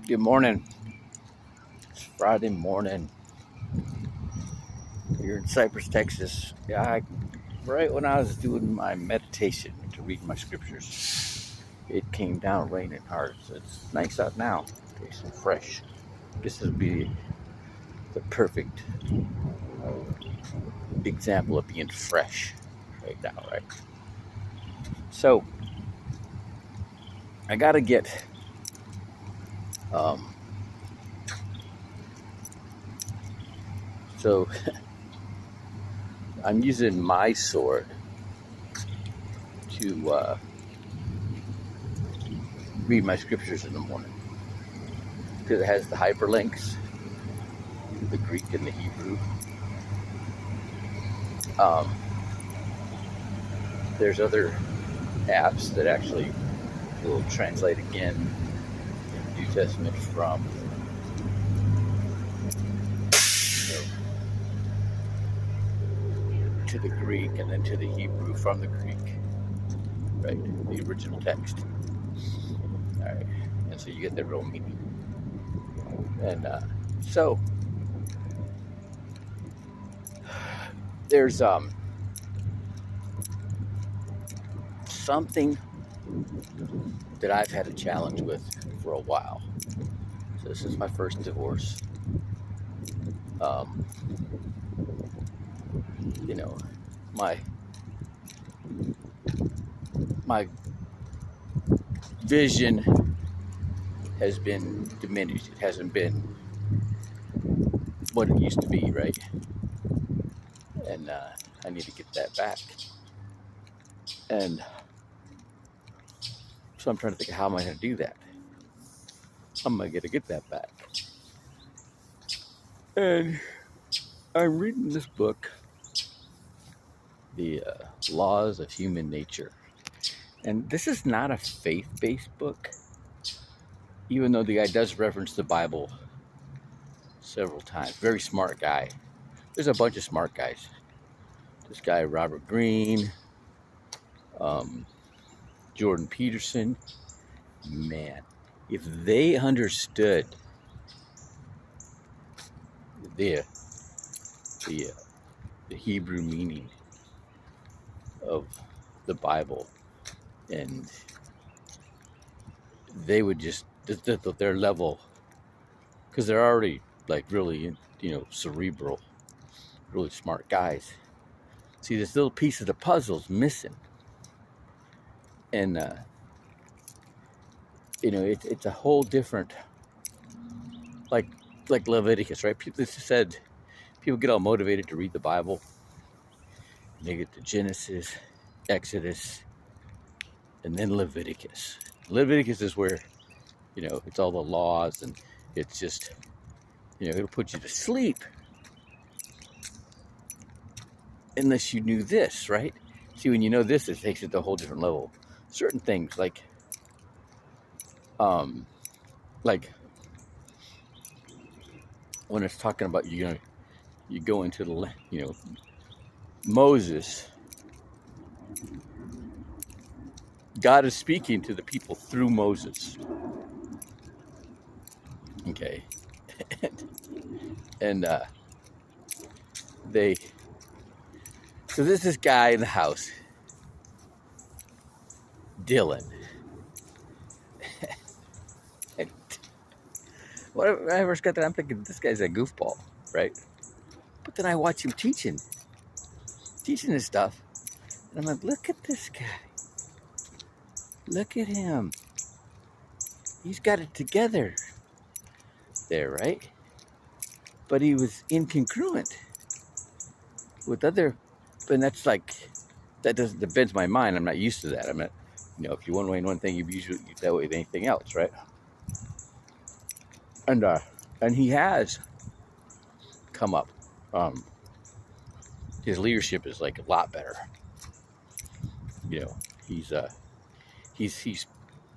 Good morning. It's Friday morning here in Cypress, Texas. Right when I was doing my meditation to read my scriptures, it came down raining hard. So it's nice out now. Okay, so fresh. This would be the perfect example of being fresh right now, right? So I got to get um, so I'm using my sword to read my scriptures in the morning because it has the hyperlinks, the Greek and the Hebrew. Um, there's other apps that actually will translate again in the New Testament from you know, to the Greek and then to the Hebrew from the Greek, right? The original text. All right, and so you get the real meaning. And so there's something that I've had a challenge with for a while. So this is my first divorce. Um, you know, my my vision has been diminished. It hasn't been what it used to be, right? And I need to get that back. And so I'm trying to think of how am I going to do that? How am I going to get that back? And I'm reading this book, The Laws of Human Nature. And this is not a faith-based book, even though the guy does reference the Bible several times. Very smart guy. There's a bunch of smart guys. This guy, Robert Greene, um, Jordan Peterson. Man, if they understood the the, uh, the Hebrew meaning of the Bible, and they would just their level, because they're already like really cerebral, really smart guys. See, this little piece of the puzzle's missing, and it's a whole different like Leviticus, right? People said people get all motivated to read the Bible, and they get to Genesis, Exodus, and then Leviticus. Leviticus is where it's all the laws, and it's just it'll put you to sleep unless you knew this, right? See, when you know this, it takes it to a whole different level. Certain things um, like when it's talking about you go into the Moses. God is speaking to the people through Moses. Okay, and they so there's this guy in the house, Dylan. And when I first got there, I'm thinking this guy's a goofball, right? But then I watch him teaching his stuff, and I'm like, look at this guy. Look at him. He's got it together there, right? But he was incongruent with other, and that's like, that doesn't defend my mind. I'm not used to that. I'm not, if you one way in one thing, you usually that way with anything else, right? And he has come up. His leadership is like a lot better. He's he's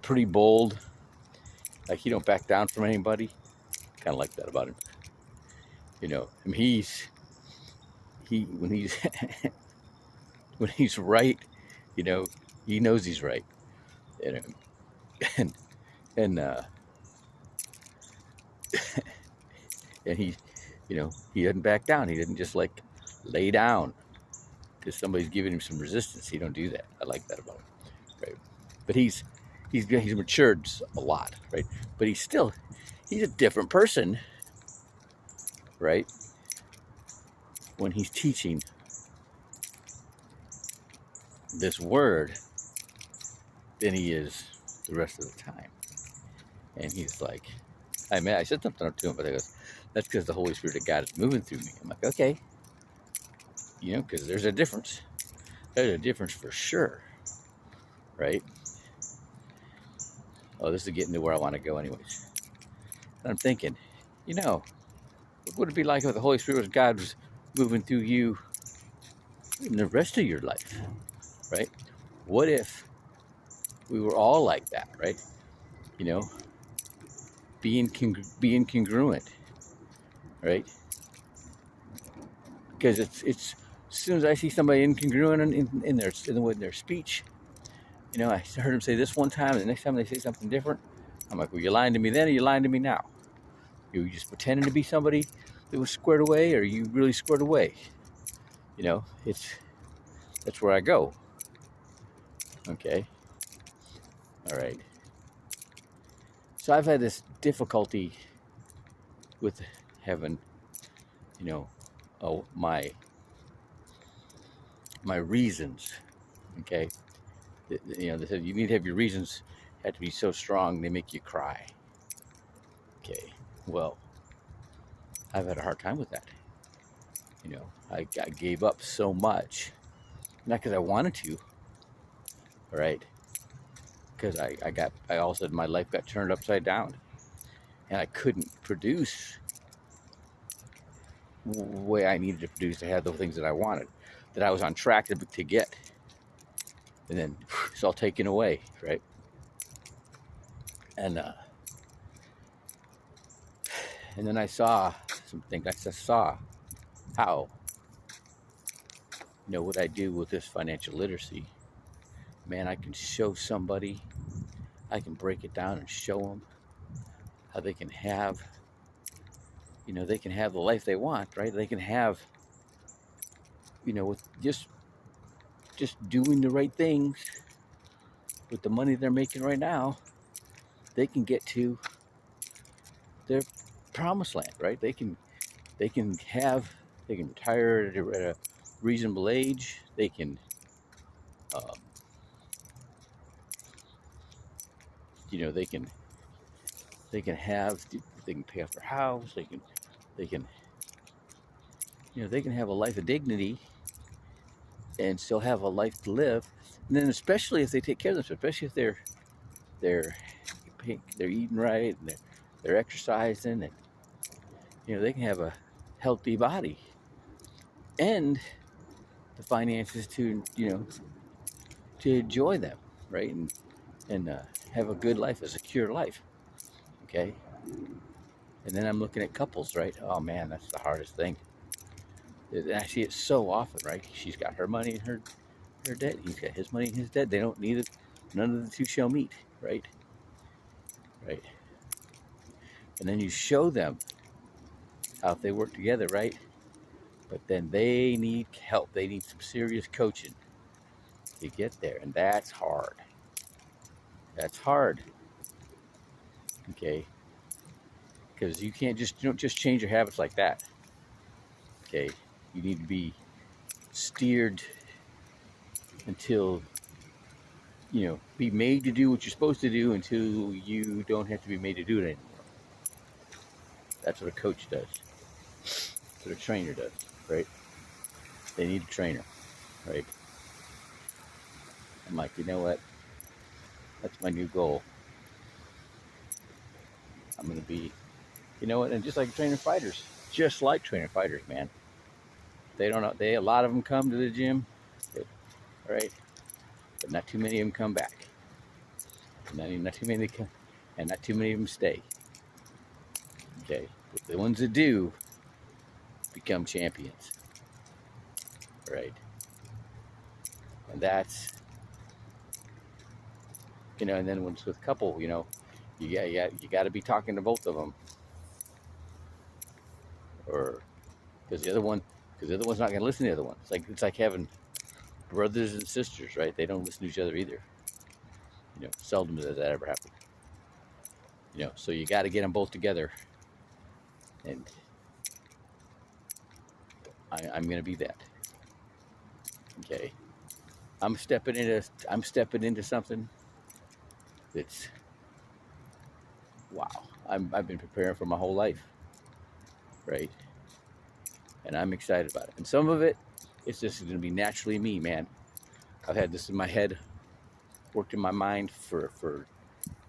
pretty bold. Like he don't back down from anybody. Kind of like that about him. I mean, when he's when he's right, he knows he's right. And and And he didn't back down. He didn't just like lay down because somebody's giving him some resistance. He don't do that. I like that about him, right? But he's matured a lot, right? But he's a different person, right? When he's teaching this word than he is the rest of the time. And he's like, I said something to him, but I goes, that's because the Holy Spirit of God is moving through me. I'm like, okay, because there's a difference. There's a difference for sure, right? Oh, this is getting to where I want to go anyways. And I'm thinking, what would it be like if the Holy Spirit of God was moving through you in the rest of your life, right? What if we were all like that, right? Being congruent, right? Because it's as soon as I see somebody incongruent in their speech, I heard him say this one time, and the next time they say something different, I'm like, well, you're lying to me then, or you're lying to me now? You just pretending to be somebody that was squared away, or are you really squared away? That's where I go. Okay. All right. So I've had this difficulty with having, my reasons. Okay. They said you need to have your reasons have to be so strong they make you cry. Okay. Well, I've had a hard time with that. I gave up so much, not because I wanted to, all right? Because I all of a sudden my life got turned upside down, and I couldn't produce the way I needed to produce to have the things that I wanted, that I was on track to get, and then it's all taken away, right? And then I saw something. I saw how, what I do with this financial literacy. Man, I can show somebody, I can break it down and show them how they can have, the life they want, right? They can have, with just doing the right things with the money they're making right now, they can get to their promised land, right? They can retire at a reasonable age. They can, they can pay off their house. They can have a life of dignity and still have a life to live. And then especially if they take care of themselves, especially if they're eating right and they're exercising, and they can have a healthy body and the finances to enjoy them, right? And have a good life, a secure life. Okay. And then I'm looking at couples, right? Oh man, that's the hardest thing. I see it so often, right? She's got her money and her debt. He's got his money and his debt. They don't need it. None of the two shall meet, right? Right. And then you show them how if they work together, right? But then they need help. They need some serious coaching to get there, and that's hard. That's hard. Okay. Because you don't just change your habits like that. Okay. You need to be steered until be made to do what you're supposed to do until you don't have to be made to do it anymore. That's what a coach does. That's what a trainer does, right? They need a trainer, right? I'm like, you know what? That's my new goal. I'm going to be, and just like training fighters, man. They don't know. A lot of them come to the gym, right? But not too many of them come back. Not too many come, and not too many of them stay. Okay, but the ones that do become champions, right? And that's, and then when it's with couple, you got to be talking to both of them. or because the other one's not going to listen to the other one. It's like having brothers and sisters, right? They don't listen to each other either. Seldom does that ever happen. So you got to get them both together, and I'm going to be that. Okay, I'm stepping into something that's wow. I've been preparing for my whole life, right? And I'm excited about it. And some of it, it's just going to be naturally me, man. I've had this in my head, worked in my mind for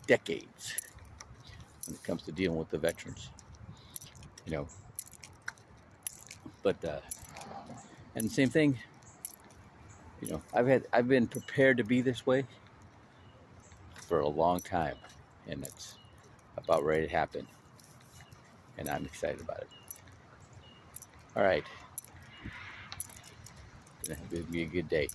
decades when it comes to dealing with the veterans, But and the same thing, I've been prepared to be this way for a long time, and it's about ready to happen, and I'm excited about it. All right, it's gonna be a good day.